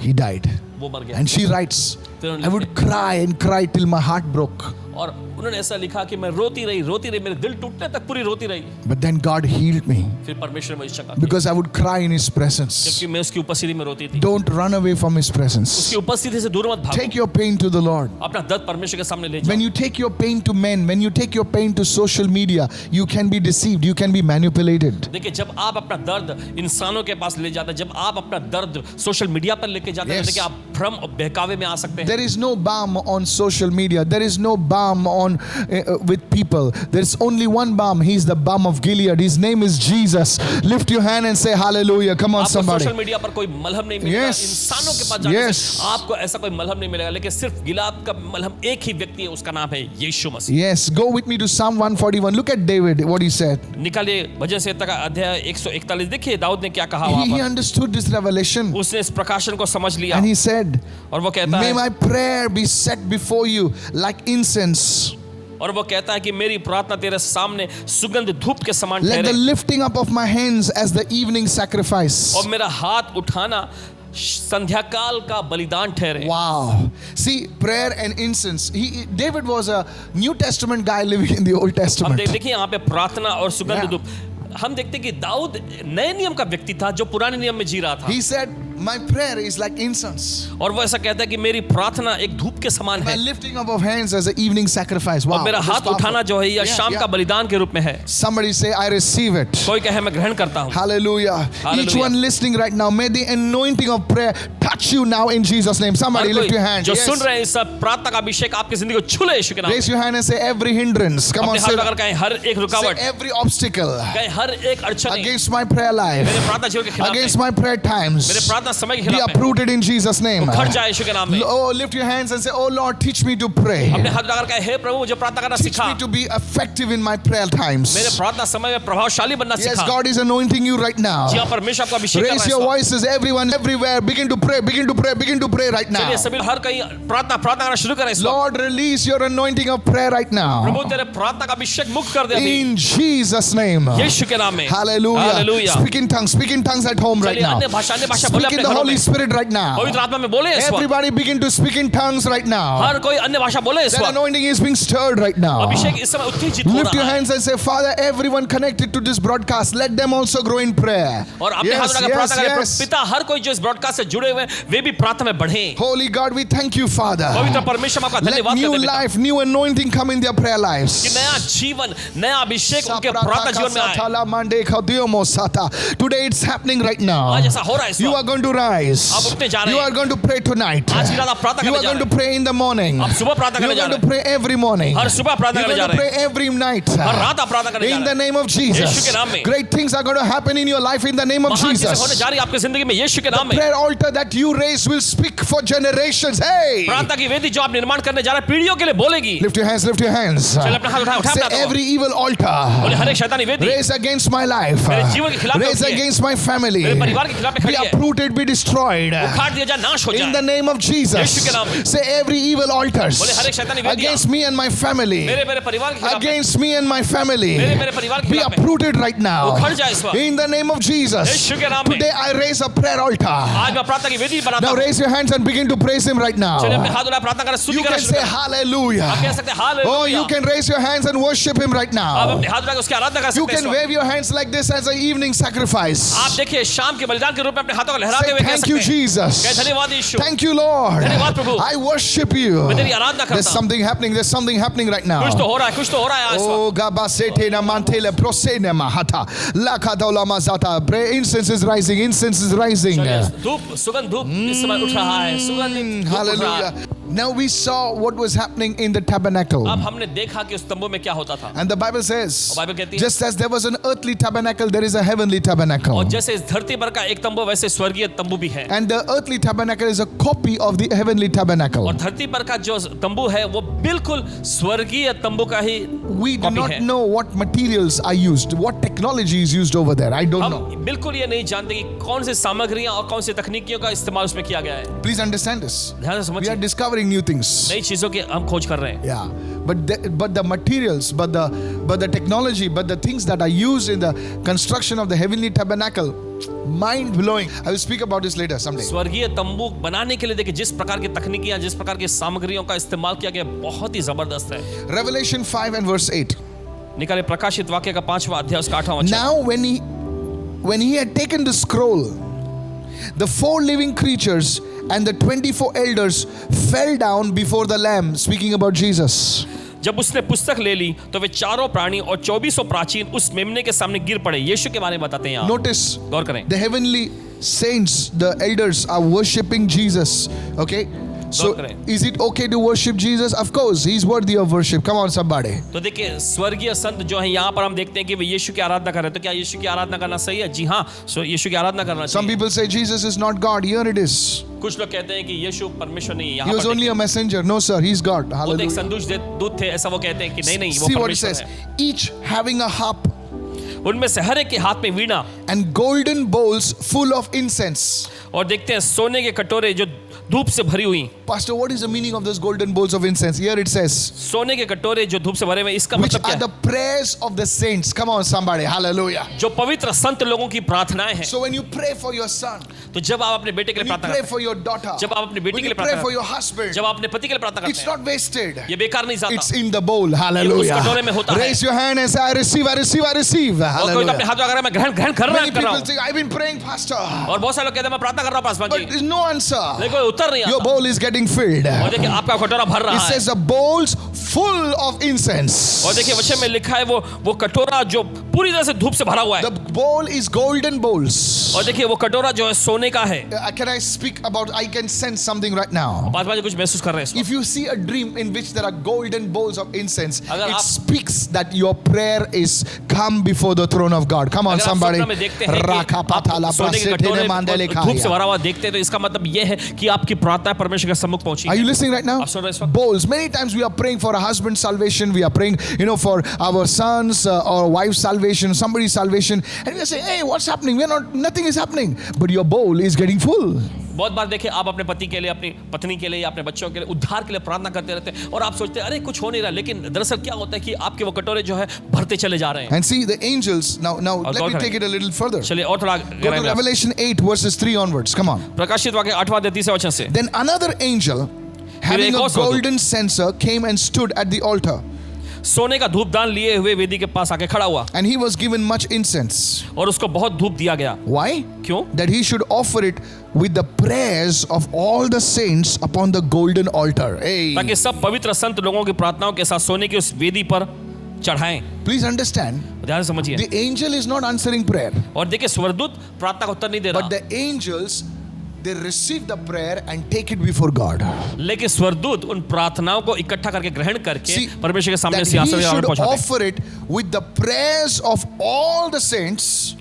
He died. वो मर गया। And she writes, फिर उन्होंने I would cry and cry till my heart broke. और उन्होंने ऐसा लिखा कि मैं रोती रही, मेरे दिल टूटने तक पूरी रोती रही। But then God healed me फिर परमेश्वर ने मुझे शक्ति दी, because I would cry in His presence. क्योंकि मैं उसकी उपस्थिति में रोती थी। Don't run away from His presence. उसकी उपस्थिति से दूर मत भागो। Take your pain to the Lord. अपना दर्द परमेश्वर के सामने ले जाओ। When you take your pain to men, when you take your pain to social media, you can be deceived, you can be manipulated. देखिए जब आप अपना दर्द इंसानों के पास ले जाते हैं, जब आप अपना दर्द सोशल मीडिया पर लेके जाते हैं, Yes. देखिए आप भ्रम और बहकावे में आ सकते हैं। There is no balm on social media. There is no balm on with people. There's only one balm. He's the balm of Gilead. His name is Jesus. Lift your hand and say hallelujah. Come on, आपको somebody. Social media पर कोई मलहम नहीं मिलेगा, Yes. इंसानों के पास जाने Yes. से आपको ऐसा कोई मलहम नहीं मिलेगा, लेकिन सिर्फ गिलाद का मलहम एक ही व्यक्ति है, उसका नाम है यीशु मसीह। Yes, go with me to Psalm 141. Look at David, what he said. निकालिए भजन संहिता का अध्याय 141। देखिए दाऊद ने क्या कहा वहाँ He पर। understood this revelation उसने इस प्रकाशन को समझ लिया and he said, और वो कहता may है my prayer be set before you like incense. और वो कहता है कि मेरी प्रार्थना तेरे सामने सुगंध धूप के समान Let the ठहरे lifting up of my hands as the evening sacrifice. और मेरा हाथ उठाना संध्याकाल का बलिदान ठहरे। Wow. See, prayer and incense. David was a New Testament guy living in the Old हम Testament. देखिए यहाँ पे प्रार्थना और सुगंध Yeah. धूप, हम देखते हैं कि दाऊद नए नियम का व्यक्ति था जो पुराने नियम में जी रहा था। He said, my prayer is like incense. और वो ऐसा कहता है कि मेरी प्रार्थना एक धूप के समान My है lifting up of hands as an evening sacrifice. Wow. और मेरा that's हाथ powerful. उठाना जो है या Yeah, शाम yeah. का बलिदान के रूप में है। Somebody say, I receive it. कोई कहे मैं ग्रहण करता हूँ। Hallelujah. Hallelujah. Each one listening right now, may the anointing of prayer touch you now in Jesus' name. Somebody her lift कोई your hand. जो Yes. सुन रहे हैं इस प्रार्थना का अभिषेक आपकी जिंदगी को छू ले यीशु के नाम Raise your hand and say, every hindrance. Come में। on, अपने say, हाथ लगाकर कहें हर एक say रुकावट, every obstacle कहें हर एक अड़चन against my prayer life, मेरे प्रार्थना जीवन के खिलाफ against है, my prayer times, मेरे प्रार्थना समय के be खिलाफ है, uprooted in Jesus' name. उखड़ जाए यीशु के नाम में। Oh, lift your hands and say, oh Lord, teach me to pray. अपने हाथ लगाकर कहें हे प्रभु मुझे प्रार्थना करना Teach सिखा, me to be effective in my prayer times. मेरे प्रार्थना समय में प्रभावशाली बनना Yes, सिखा। God is anointing you right now. जी हाँ, परमेश्वर आपको अभिषेक कर रहा Raise है your इस वक्त। voices, everyone, everywhere. Begin to pray, begin to pray, begin to pray right now. चलिए सभी हर कहीं प्रार्थना करना शुरू करें इस वक्त। Lord, release your anointing of prayer right now. प्रभु तेरे प्रार्थना का अभिषेक मुक्त कर दे अभी In Jesus' name. यीशु के नाम में। Hallelujah. Hallelujah। Speak in tongues at home right चलिए now. अन्य भाषा बोले Speak in अपने the घरों Holy में। Spirit right now. पवित्र आत्मा में बोले इस वक्त। Everybody begin to speak in tongues right now. हर कोई अन्य भाषा बोले इस That वक्त। anointing is being stirred right now. अभिषेक इस समय उत्तेजित हो Lift your रहा है। hands and say, Father, everyone connected to this broadcast, let them also grow in prayer. और अपने हाथ लगाकर प्रार्थना करें पिता हर कोई जो इस ब्रॉडकास्ट से जुड़े हुए हैं वे भी प्रार्थना में बढ़ें। Holy God, we thank you, Father. पवित्र परमेश्वर आपका Let धन्यवाद new करते हैं life, new anointing come in their prayer कि lives. नया जीवन नया अभिषेक उनके प्रार्थना जीवन में आए। Today it's happening right now. आज ऐसा हो रहा है इस You are वक्त। going to rise. आप उठने जा रहे You हैं। are going to pray tonight. आज की रात आप प्रार्थना You करने are जा going to रहे हैं। pray in the morning. आप सुबह प्रार्थना You करने are जा going रहे to हैं। pray every morning. हर सुबह प्रार्थना You're करने जा going to रहे pray every night. हर रात आप प्रार्थना करने जा In रहे the हैं। name of Yeshu Jesus. के नाम में। Great things are going to happen in your life in the name of महान चीजें होने Jesus. जा रही है आपकी जिंदगी में यीशु के नाम में। Prayer altar that you raise will speak for generations. Hey! प्रार्थना की वेदी जो आप निर्माण करने जा रहे हैं पीढ़ियों के लिए बोलेगी। Lift your hands, lift your hands. चलिए अपना हाथ उठाएं, Say अपना हाथ every evil बोले altar हर एक शैतानी वेदी raised against my life, मेरे जीवन के खिलाफ में raised उठी है। against my family, मेरे परिवार के खिलाफ में be खड़ी है। uprooted, be destroyed. उखाड़ दिया जाए, नाश हो In the जाए। name of Yeshu Jesus. के नाम में। Say every evil altars बोले हर एक शैतानी वेदियां against me and my family, मेरे परिवार के खिलाफ में, against me and my family, मेरे परिवार के be खिलाफ में uprooted right now. उखड़ जाए इस वक्त। In the name of Jesus. यीशु के नाम में। Today I raise a prayer altar. आज मैं प्रार्थना की वेदी बनाता Now हूँ। raise your hands and begin to praise Him right now. चलिए अपने हाथ उठाएं, प्रार्थना करें, स्तुति You करें can शुरू say करें। hallelujah. आप कह सकते हैं hallelujah. Oh, you can raise your hands and worship Him right आप now. अपने हाथ उठाकर उसकी आराधना कर You सकते हैं इस can वक्त। wave your hands like this as an evening sacrifice. आप देखिए शाम के बलिदान के रूप में अपने हाथों को लहराते Say हुए कह thank सकते you, हैं कहे Jesus. धन्यवाद यीशु, Thank you, Lord. धन्यवाद प्रभु। I worship you. मैं तेरी आराधना There's करता हूँ। something happening. There's something happening right now. कुछ तो हो रहा है, कुछ तो हो रहा है आज इस वक्त। Oh, gabasete na mantele prosene mahata. Lakadola mazata. Pray, incense is rising. Incense is rising. चलिए, धूप सुगंध धूप इस समय उठ रहा है, सुगंध धूप उठ रहा है। Hallelujah. Now we saw what was happening in the tabernacle. अब हमने देखा कि उस तंबू में क्या होता था। And the Bible says, और बाइबल कहती है, just as there was an earthly tabernacle, there is a heavenly tabernacle. और जैसे इस धरती पर का एक तंबू वैसे स्वर्गीय तंबू भी है। And the earthly tabernacle is a copy of the heavenly tabernacle. और धरती पर का जो तंबू है वो बिल्कुल स्वर्गीय तंबू का ही We do कॉपी not है। know what materials are used, what technology is used over there. I don't know. हम बिल्कुल ये नहीं जानते कि कौन सी सामग्रियां और कौन सी तकनीकियों का इस्तेमाल उसमें किया गया है। Please understand this. ध्यान से We are समझिए, discovering new things. नई चीजों की हम खोज कर रहे हैं। Yeah, but the materials, but the technology, but the things that are used in the construction of the heavenly tabernacle, mind blowing. I will speak about this later someday. स्वर्गीय तंबू बनाने के लिए देखिए जिस प्रकार की तकनीकियां, जिस प्रकार की सामग्रियों का इस्तेमाल किया गया बहुत ही जबरदस्त है। Revelation 5 and verse 8. निकाले प्रकाशित वाक्य का 5वां अध्याय उसका 8वां वचन। Now when he had taken the scroll, the 4 living creatures and the 24 elders fell down before the Lamb, speaking about Jesus. जब उसने पुस्तक ले ली तो वे चारों प्राणी और 2400 प्राचीन उस मेमने के सामने गिर पड़े। यीशु के बारे में बताते हैं यहाँ। Notice गौर करें। the heavenly saints, the elders are worshipping Jesus. Okay, so is it okay to worship Jesus? Of course, he's worthy of worship. Come on, somebody. तो देखिए स्वर्गीय संत जो है यहाँ पर हम देखते हैं कि वे यीशु की आराधना कर रहे हैं। तो क्या यीशु की आराधना करना सही है? जी हाँ, यीशु की आराधना करना Some चाहिए। people say Jesus is not God. Here it is. कुछ लोग कहते हैं कि यीशु परमेश्वर नहीं है। He यहाँ was पर only a messenger. No, sir, he's God. वो तो एक Hallelujah. संदेश दूत थे, ऐसा वो कहते हैं कि नहीं नहीं वो See what it परमेश्वर says. है। Each having a harp उनमें से हर एक के हाथ में वीणा and golden bowls full of incense. और देखते हैं सोने के कटोरे जो धूप से भरी हुई। Pastor, what is the meaning of those golden bowls of incense? Here it says, सोने के कटोरे जो धूप से भरे हुए, इसका which मतलब क्या are है? the prayers of the saints. Come on, somebody. Hallelujah. जो पवित्र संत लोगों की प्रार्थनाएं हैं। So when you pray for your son, तो जब आप अपने बेटे के when लिए you प्रार्थना pray करते for your daughter, जब आप अपनी बेटी when के you लिए pray प्रार्थना for your करते husband, हैं, जब आप अपने पति के लिए प्रार्थना it's करते not wasted. हैं, ये बेकार नहीं जाता। It's in the bowl. Hallelujah. कटोरे में होता है। Raise your hand and say, I receive, I receive, I receive. और कोई तो अपने Hallelujah. हाथ में अगर मैं ग्रहण ग्रहण कर Many रहा people हूँ। say, I've been praying, Pastor, और बहुत सारे लोग कहते हैं मैं प्रार्थना कर रहा हूँ Paswan but ji, there's no answer. लेकिन कोई उत्तर नहीं Your आता। bowl is getting filled. और देखिए आपका कटोरा भर रहा It है। says the bowls full of incense. और देखिए वचन में लिखा है वो कटोरा जो पूरी तरह से धूप से भरा हुआ है। The bowl is golden bowls. और देखिए वो कटोरा जो है सोने का है। Can I speak about? I can sense something right now. Paswan ji कुछ महसूस कर रहे हैं इसको। If you see a dream in which there are golden bowls of incense, अगर it आप- speaks that your prayer is come before the throne of God. Come on, अगर आप somebody. सपना में देखते हैं कि आप सोने के कटोरे में धूप से भरा हुआ देखते हैं तो इसका मतलब ये है कि आपकी प्रार्थना परमेश्वर के सम्मुख पहुंची Are है। you listening right now? आप सुन रहे हैं इस वक्त? Bowls. Many times we are praying for a husband's salvation. We are praying, for our sons or wife's salvation, somebody's salvation, and we are saying, "Hey, what's happening? Nothing is happening." But your bowl is getting full. बहुत बार देखिए आप अपने पति के लिए, अपनी पत्नी के लिए, अपने बच्चों के लिए उद्धार के लिए प्रार्थना करते रहते हैं और आप सोचते हैं अरे कुछ हो नहीं रहा, लेकिन दरअसल क्या होता है कि आपके वो कटोरे जो है भरते चले जा रहे हैं। And see the angels. Now, let me take it a little further. चलिए और थोड़ा Go to गहराई में Revelation 8 verses 3 onwards. Come on. प्रकाशित वाक्य 8वां अध्याय 30वें वचन से। Then another angel, having एक a और स्वर्गदूत। golden censer, came and stood at the altar, सोने का धूपदान लिए हुए वेदी के पास आके खड़ा हुआ and he was given much incense. और उसको बहुत धूप दिया गया। Why? क्यों? That he should offer it with the prayers of all the saints upon the golden altar. Hey. ताकि सब पवित्र संत लोगों की प्रार्थनाओं के साथ सोने की उस वेदी पर चढ़ाएं। Please understand, ध्यान से समझिए। the angel is not answering prayer, और देखिए स्वर्गदूत प्रार्थना का उत्तर नहीं दे but रहा, the angels, they receive the prayer and take it before God. लेकिन स्वर्गदूत उन प्रार्थनाओं को इकट्ठा करके ग्रहण करके See, परमेश्वर के सामने that सिंहासन he में should पहुंचाते हैं। offer it with the prayers of all the saints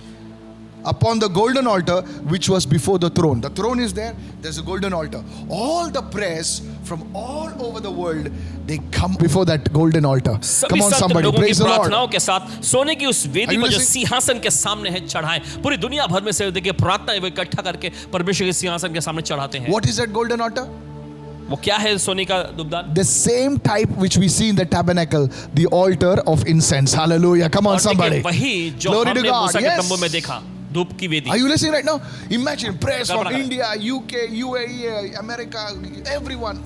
upon the golden altar which was before the throne. The throne is there, there's a golden altar. All the prayers from all over the world, they come before that golden altar. सभी Come on, Sant somebody, लोगों की praise the Lord. प्रार्थनाओं के साथ सोने की उस Are वेदी you पर जो listening? सिंहासन के सामने है चढ़ाएं। पूरी दुनिया भर में से देखिए प्रार्थना वो इकट्ठा करके परमेश्वर के सिंहासन के सामने चढ़ाते हैं। What is that golden altar? वो क्या है सोने का धूपदान? The same type which we see in the tabernacle, the altar of incense. Hallelujah. Come on, और somebody. देखिए वही जो Glory to हमने God. मूसा के Yes. तंबू में देखा, धूप की वेदी। Are you listening right now? Imagine prayers from कल्पना करें। India, UK, UAE, America, everyone,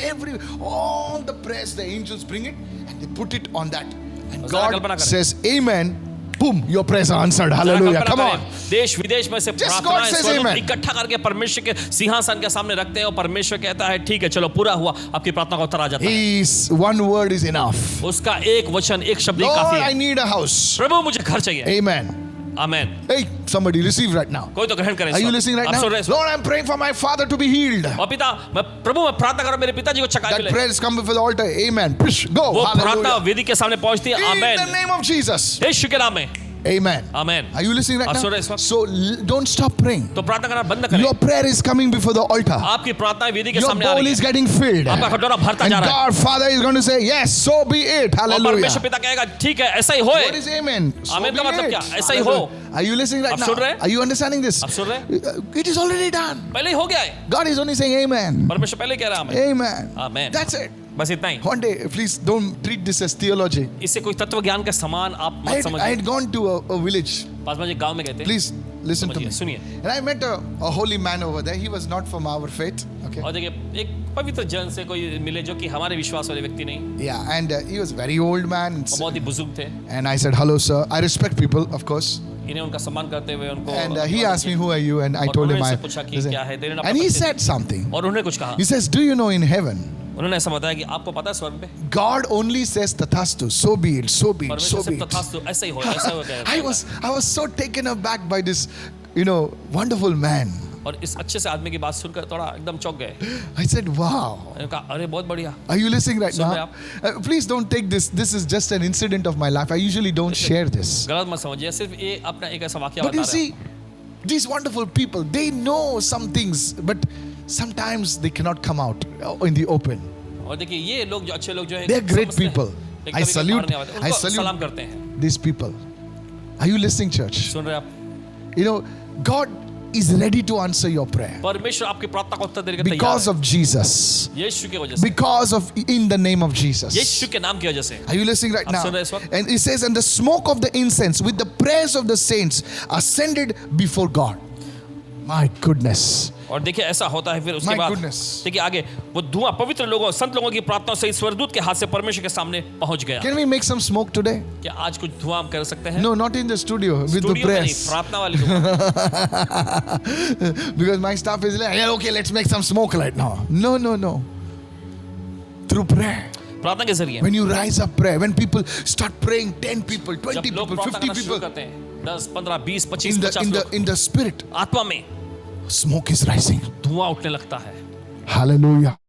all the prayers, the angels bring it and they put it on that. And जरा कल्पना God करें। says, Amen. Boom, your prayers are answered. जरा Hallelujah. कल्पना Come करें, on. देश विदेश में से Just God प्रार्थनाएं says स्वरूप amen. इकट्ठा करके परमेश्वर के सिंहासन के सामने रखते हैं और परमेश्वर कहता है ठीक है चलो पूरा हुआ, आपकी प्रार्थना का उत्तर आ जाता है। His one word is enough. उसका एक वचन, एक शब्द ही Lord, काफी I है। need a house. प्रभु मुझे घर चाहिए। Amen. आमेन। Hey, somebody receive right now. कोई तो ग्रहण करे। Are you listening right आप now? सुन रहे हैं? Lord, I'm praying for my father to be healed. और पिता, प्रभु मैं प्रार्थना करूं मेरे पिताजी को चकाई That मिले। prayer is come before the altar. Amen. Push, go. वो प्रार्थना Hallelujah. वेदी के सामने पहुंचती है। In the amen. name of Jesus. यीशु के नाम में। Amen. Amen. Are you listening right आप सुन रहे हैं इस now? वक्त? So don't stop praying. तो प्रार्थना करना बंद करें। Your prayer is coming before the altar. आपकी प्रार्थना वेदी के Your सामने आ bowl रही is है। getting filled. आपका कटोरा भरता And जा रहा है। God Father is going to say, yes, so be it. और Hallelujah. परमेश्वर पिता कहेगा ठीक है ऐसा ही होए। What is amen? So amen be का मतलब it. क्या? ऐसा ही हो। Hallelujah. Are you listening right आप now? सुन रहे हैं? Are you understanding this? आप सुन रहे हैं? It is already done. पहले ही हो गया है। God is only saying amen. परमेश्वर पहले कह रहा है आमेन। Amen. आमेन। That's it. बस इतना ही। One day, please don't treat this as theology. इससे कोई तत्व ज्ञान के समान आप I मत had समझिए। gone to a village. पास में गांव में गए थे। Please listen to me. सुनिए। And I met a holy man over there. He was not from our faith. Okay. और देखिए एक पवित्र जन से कोई मिले जो कि हमारे विश्वास वाले व्यक्ति नहीं, Yeah, and he was very old man. और बहुत ही बुजुर्ग थे। And I said, hello, sir. I respect people, of course. इन्हें उनका सम्मान करते हुए उनको And he asked me, who are you? And I और told him, उन्होंने I. से पूछा कि क्या है, तेरे नाम And he पता said something. और उन्होंने कुछ कहा। He says, do you know in heaven, उन्होंने ऐसा बताया कि आपको पता है स्वर्ग में God only says tathastu, so be it, so be it, so परमेश्वर be सिर्फ it. तथास्तु ऐसा ही हो ऐसा हो गया। I was so taken aback by this, wonderful man. और इस अच्छे से आदमी की बात सुनकर थोड़ा एकदम चौंक गए। I said, wow. मैंने कहा अरे बहुत बढ़िया। Are you listening right सुन रहे now? आप? Please don't take this. This is just an incident of my life. I usually don't share this. गलत मत समझिए, सिर्फ ये अपना एक ऐसा वाक्य But बता you रहा है। see, these wonderful people, they know some things, but sometimes they cannot come out in the open. और देखिए ये लोग जो अच्छे लोग जो हैं They are great समझते हैं, people. लेकिन I कभी-कभी salute- बाहर नहीं आते। I उनको salute- सलाम करते हैं। These people. Are you listening, church? सुन रहे हैं आप? God is ready to answer your prayer परमेश्वर आपकी प्रार्थना को उत्तर देने के लिए because तैयार of Jesus. है। यीशु की वजह से, Because of in the name of Jesus. यीशु के नाम की वजह से। Are you listening right आप now? सुन रहे हैं इस वक्त? And it says, and the smoke of the incense with the prayers of the saints ascended before God. My goodness. और देखिए ऐसा होता है फिर उसके My बाद goodness. देखिए आगे वो धुआं पवित्र लोगों संत लोगों की प्रार्थना से स्वर्गदूत के हाथ से परमेश्वर के सामने पहुंच गया। Can we make some smoke today? क्या आज कुछ धुआं हम कर सकते हैं? No, not in the studio with the studio में नहीं, prayers. प्रार्थना वाली धुआं। Because my staff is like, yeah, okay, let's make some smoke right now. No, no, no. Through prayer. प्रार्थना के जरिए When you rise up prayer, when people start praying, 10 people, 20 जब लोग people, प्रार्थना 50 करना शुरू people, करते हैं 10 15 20 25 50 लोग in the spirit, आत्मा में smoke is rising. धुआं उठने लगता है। Hallelujah.